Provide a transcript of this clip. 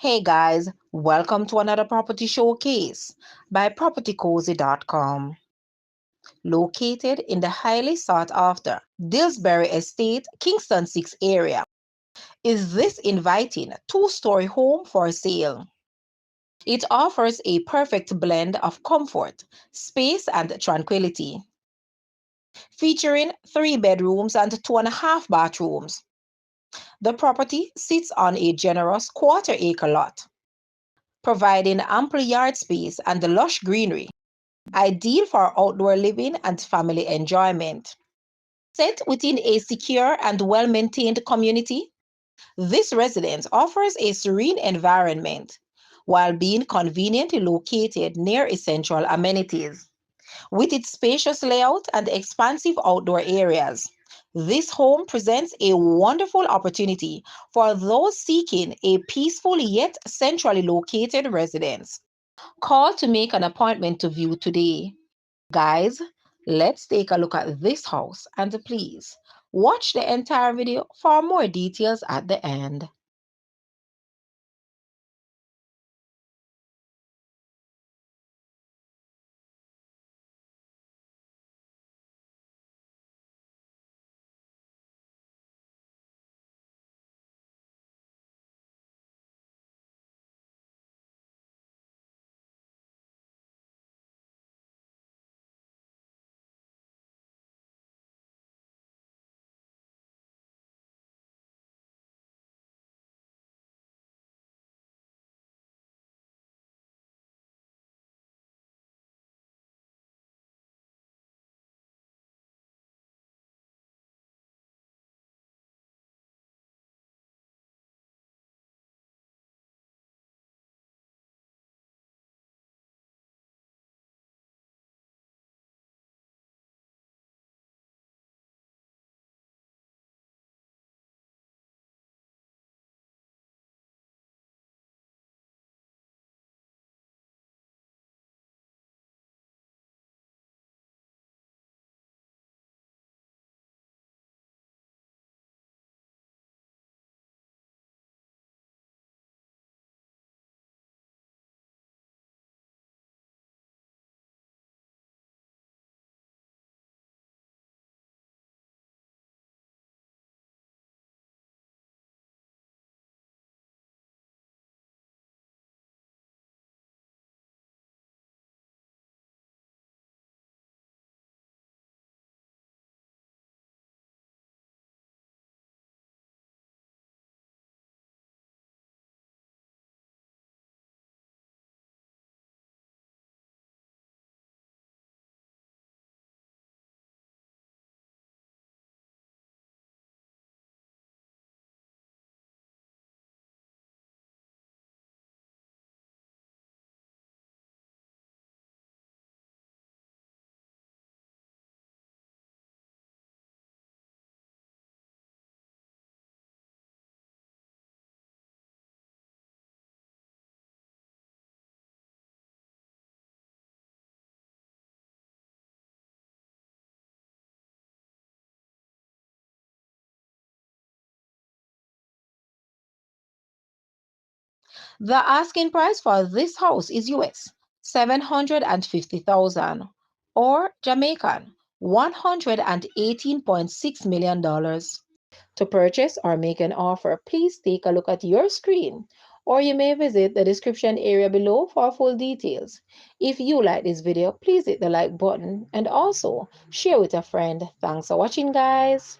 Hey guys, welcome to another property showcase by propertycozy.com. Located in the highly sought after Dillsbury Estate, Kingston 6 area, is this inviting two-story home for sale. It offers a perfect blend of comfort, space, and tranquility, featuring 3 bedrooms and 2.5 bathrooms. The property sits on a generous quarter-acre lot, providing ample yard space and lush greenery, ideal for outdoor living and family enjoyment. Set within a secure and well-maintained community, this residence offers a serene environment while being conveniently located near essential amenities. With its spacious layout and expansive outdoor areas, this home presents a wonderful opportunity for those seeking a peaceful yet centrally located residence. Call to make an appointment to view today. Guys, let's take a look at this house and please watch the entire video for more details at the end. The asking price for this house is US 750,000 or Jamaican $118.6 million. To purchase or make an offer, please take a look at your screen or you may visit the description area below for full details. If you like this video, please hit the like button and also share with a friend. Thanks for watching, guys.